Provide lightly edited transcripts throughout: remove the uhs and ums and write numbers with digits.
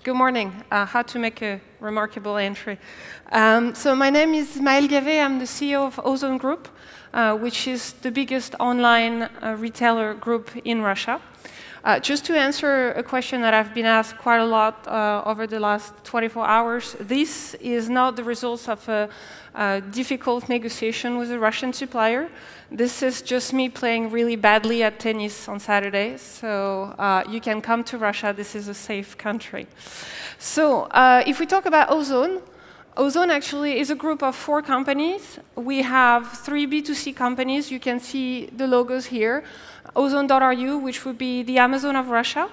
Good morning. How to make a remarkable entry. So my name is Maelle Gavet. I'm the CEO of Ozon Group, which is the biggest online retailer group in Russia. Just to answer a question that I've been asked quite a lot over the last 24 hours, this is not the results of a difficult negotiation with a Russian supplier. This is just me playing really badly at tennis on Saturdays. So you can come to Russia. This is a safe country. So if we talk about Ozon, Ozon actually is a group of 4 companies. We have 3 B2C companies. You can see the logos here. Ozon.ru, which would be the Amazon of Russia.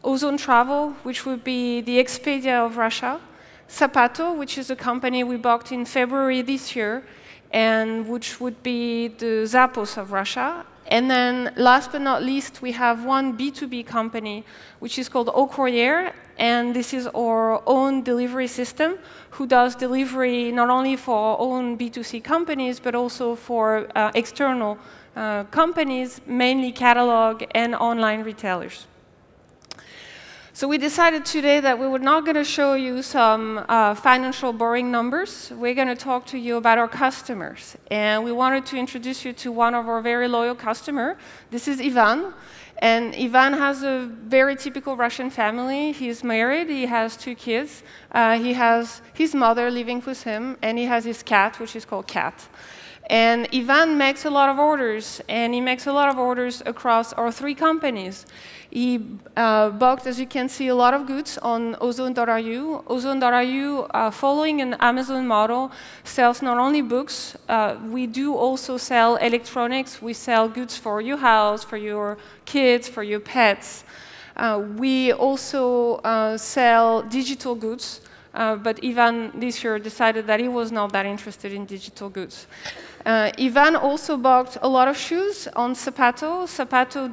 Ozon Travel, which would be the Expedia of Russia. Zapato, which is a company we bought in February this year, and which would be the Zappos of Russia. And then, last but not least, we have one B2B company, which is called Au Courrier, and this is our own delivery system, who does delivery not only for our own B2C companies, but also for external companies, mainly catalog and online retailers. So we decided today that we were not going to show you some financial boring numbers. We're going to talk to you about our customers. And we wanted to introduce you to one of our very loyal customers. This is Ivan. And Ivan has a very typical Russian family. He's married. He has 2 kids. He has his mother living with him. And he has his cat, which is called Cat. And Ivan makes a lot of orders, and he makes a lot of orders across our 3 companies. He bought, as you can see, a lot of goods on Ozon.ru. Ozon.ru, following an Amazon model, sells not only books, we do also sell electronics. We sell goods for your house, for your kids, for your pets. We also sell digital goods. But Ivan this year decided that he was not that interested in digital goods. Ivan also bought a lot of shoes on Zapato. Zapato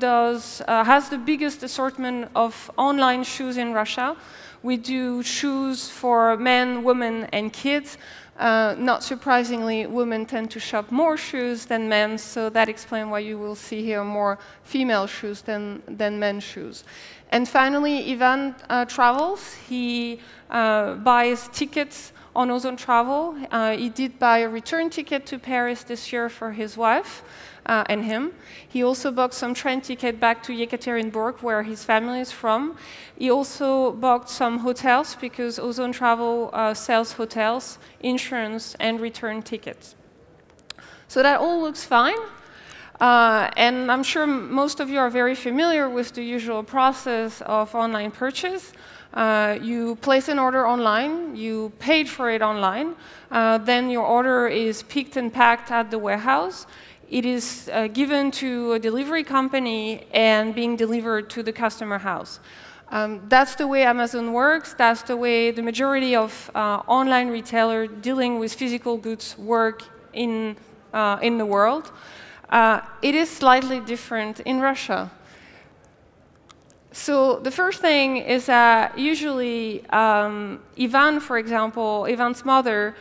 has the biggest assortment of online shoes in Russia. We do shoes for men, women, and kids. Not surprisingly, women tend to shop more shoes than men, so that explains why you will see here more female shoes than men's shoes. And finally, Ivan travels. He buys tickets on Ozon Travel. He did buy a return ticket to Paris this year for his wife and him. He also bought some train ticket back to Yekaterinburg, where his family is from. He also bought some hotels, because Ozon Travel sells hotels, insurance, and return tickets. So that all looks fine. And I'm sure most of you are very familiar with the usual process of online purchase. You place an order online, you paid for it online, then your order is picked and packed at the warehouse. It is given to a delivery company and being delivered to the customer house. That's the way Amazon works. That's the way the majority of online retailers dealing with physical goods work in the world. It is slightly different in Russia. So the first thing is that usually Ivan, for example, Ivan's mother,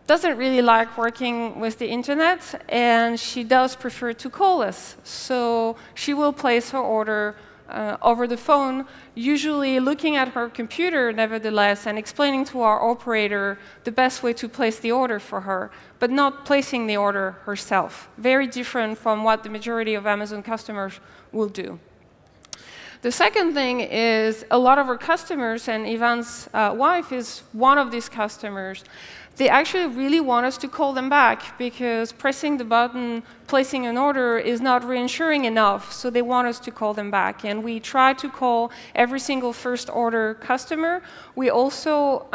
doesn't really like working with the internet, and she does prefer to call us. So she will place her order over the phone, usually looking at her computer, nevertheless, and explaining to our operator the best way to place the order for her, but not placing the order herself. Very different from what the majority of Amazon customers will do. The second thing is a lot of our customers, and Ivan's wife is one of these customers, they actually really want us to call them back, because pressing the button, placing an order, is not reassuring enough, so they want us to call them back. And we try to call every single first order customer. We also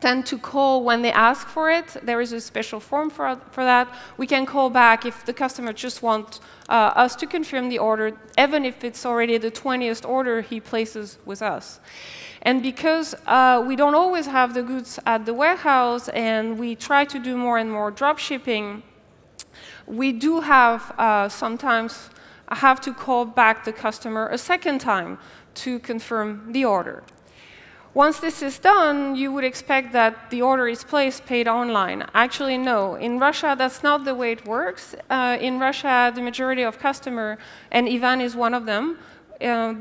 tend to call when they ask for it. There is a special form for that. We can call back if the customer just wants us to confirm the order, even if it's already the 20th order he places with us. And because we don't always have the goods at the warehouse, and we try to do more and more drop shipping, we do have sometimes have to call back the customer a second time to confirm the order. Once this is done, you would expect that the order is placed, paid online. Actually, no. In Russia, that's not the way it works. In Russia, the majority of customers, and Ivan is one of them,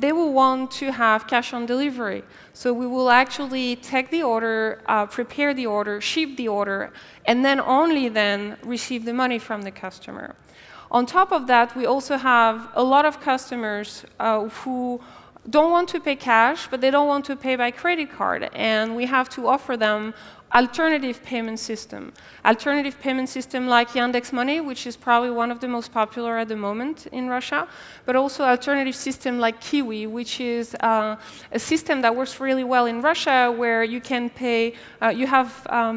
they will want to have cash on delivery. So we will actually take the order, prepare the order, ship the order, and then only then receive the money from the customer. On top of that, we also have a lot of customers who don't want to pay cash, but they don't want to pay by credit card. And we have to offer them alternative payment system. Alternative payment system like Yandex Money, which is probably one of the most popular at the moment in Russia, but also alternative system like Kiwi, which is a system that works really well in Russia, where you can pay, you have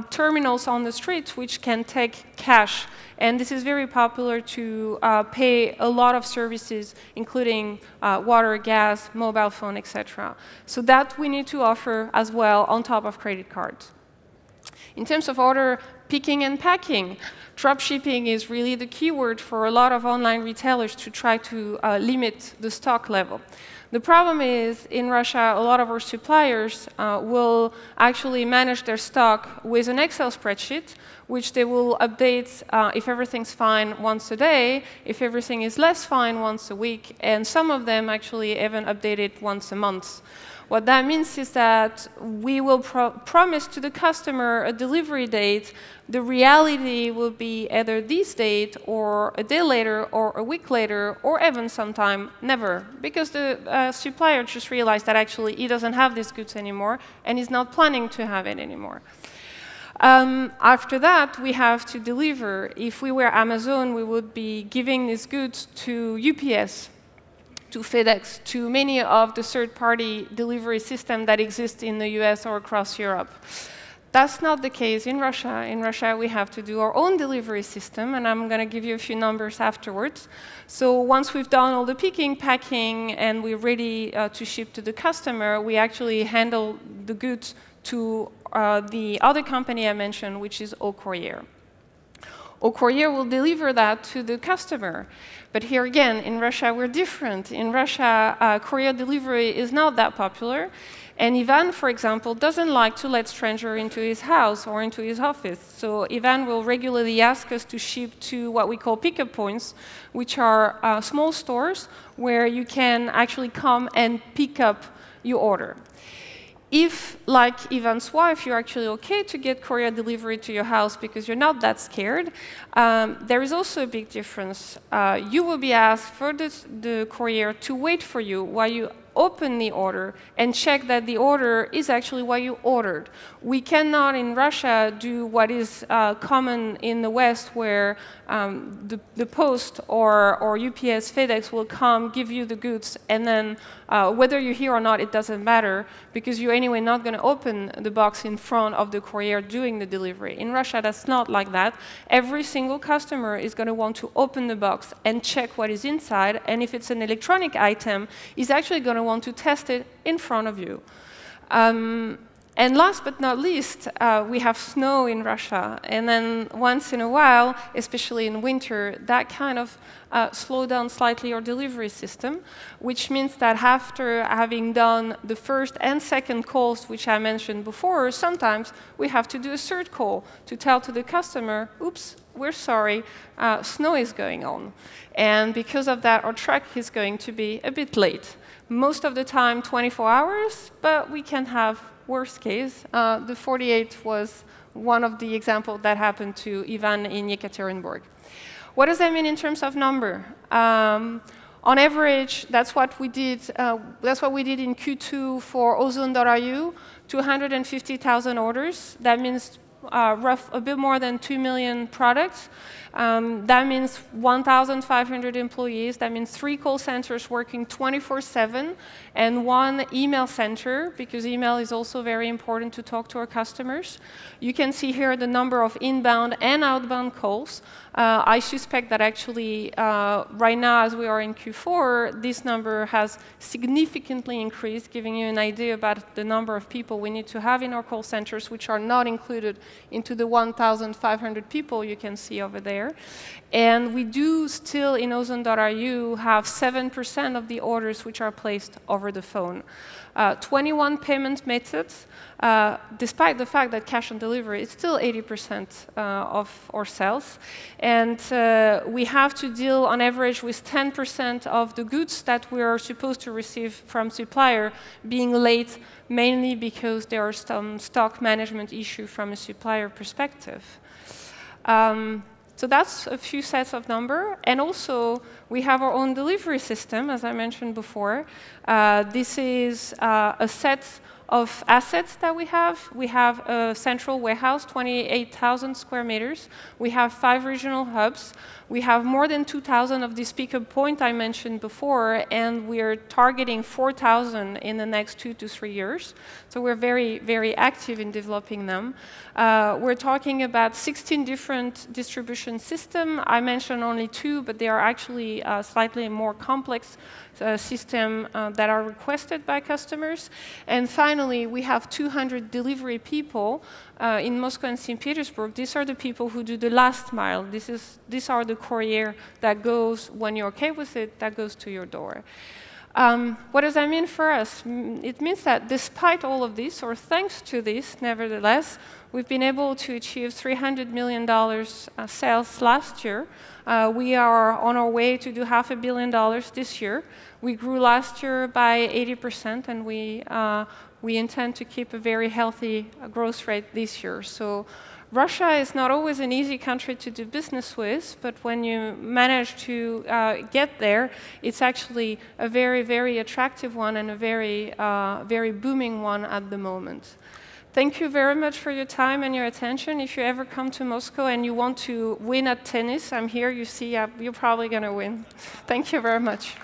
terminals on the streets which can take cash. And this is very popular to pay a lot of services, including water, gas, mobile phone, etc. So that we need to offer as well on top of credit cards. In terms of order picking and packing, dropshipping is really the keyword for a lot of online retailers to try to limit the stock level. The problem is, in Russia, a lot of our suppliers will actually manage their stock with an Excel spreadsheet, which they will update if everything's fine once a day, if everything is less fine once a week, and some of them actually even update it once a month. What that means is that we will promise to the customer a delivery date. The reality will be either this date, or a day later, or a week later, or even sometime never, because the supplier just realized that actually he doesn't have these goods anymore, and is not planning to have it anymore. After that, we have to deliver. If we were Amazon, we would be giving these goods to UPS, to FedEx, to many of the third-party delivery systems that exist in the US or across Europe. That's not the case in Russia. In Russia, we have to do our own delivery system, and I'm going to give you a few numbers afterwards. So once we've done all the picking, packing, and we're ready to ship to the customer, we actually handle the goods to the other company I mentioned, which is Au Courrier. Au Courrier will deliver that to the customer. But here again, in Russia, we're different. In Russia, courier delivery is not that popular. And Ivan, for example, doesn't like to let strangers into his house or into his office. So Ivan will regularly ask us to ship to what we call pickup points, which are small stores where you can actually come and pick up your order. If, like Ivan's wife, you're actually okay to get courier delivery to your house because you're not that scared, there is also a big difference. You will be asked for the courier to wait for you while you open the order and check that the order is actually what you ordered. We cannot in Russia do what is common in the West, where the post or UPS, FedEx will come, give you the goods, and then whether you're here or not, it doesn't matter, because you're anyway not going to open the box in front of the courier doing the delivery. In Russia, that's not like that. Every single customer is going to want to open the box and check what is inside, and if it's an electronic item, he's actually going to want to test it in front of you. And last but not least, we have snow in Russia. And then once in a while, especially in winter, that kind of slows down slightly our delivery system, which means that after having done the first and second calls, which I mentioned before, sometimes we have to do a third call to tell to the customer, oops, we're sorry, snow is going on. And because of that, our truck is going to be a bit late. Most of the time, 24 hours, but we can have worst case. The 48 was one of the examples that happened to Ivan in Yekaterinburg. What does that mean in terms of number? On average, that's what we did. That's what we did in Q2 for Ozon.ru, 250,000 orders. That means a bit more than 2 million products. That means 1,500 employees. That means 3 call centers working 24/7 and 1 email center, because email is also very important to talk to our customers. You can see here the number of inbound and outbound calls. I suspect that actually right now, as we are in Q4, this number has significantly increased, giving you an idea about the number of people we need to have in our call centers, which are not included into the 1,500 people you can see over there. And we do still, in Ozon.ru, have 7% of the orders which are placed over the phone. 21 payment methods, despite the fact that cash on delivery is still 80% of our sales. And we have to deal, on average, with 10% of the goods that we are supposed to receive from supplier being late, mainly because there are some stock management issue from a supplier perspective. So that's a few sets of numbers. And also, we have our own delivery system, as I mentioned before. This is a set of assets that we have. We have a central warehouse, 28,000 square meters. We have 5 regional hubs. We have more than 2,000 of these pickup points I mentioned before, and we are targeting 4,000 in the next 2 to 3 years. So we're very, very active in developing them. We're talking about 16 different distribution systems. I mentioned only 2, but they are actually slightly more complex systems that are requested by customers. And finally, we have 200 delivery people in Moscow and St. Petersburg. These are the people who do the last mile. These are the courier that goes, when you're okay with it, that goes to your door. What does that mean for us? It means that despite all of this, or thanks to this, nevertheless, we've been able to achieve $300 million sales last year. We are on our way to do $500 million this year. We grew last year by 80%, and we intend to keep a very healthy growth rate this year. So Russia is not always an easy country to do business with, but when you manage to get there, it's actually a very, very attractive one and a very, very booming one at the moment. Thank you very much for your time and your attention. If you ever come to Moscow and you want to win at tennis, I'm here. You see, you're probably going to win. Thank you very much.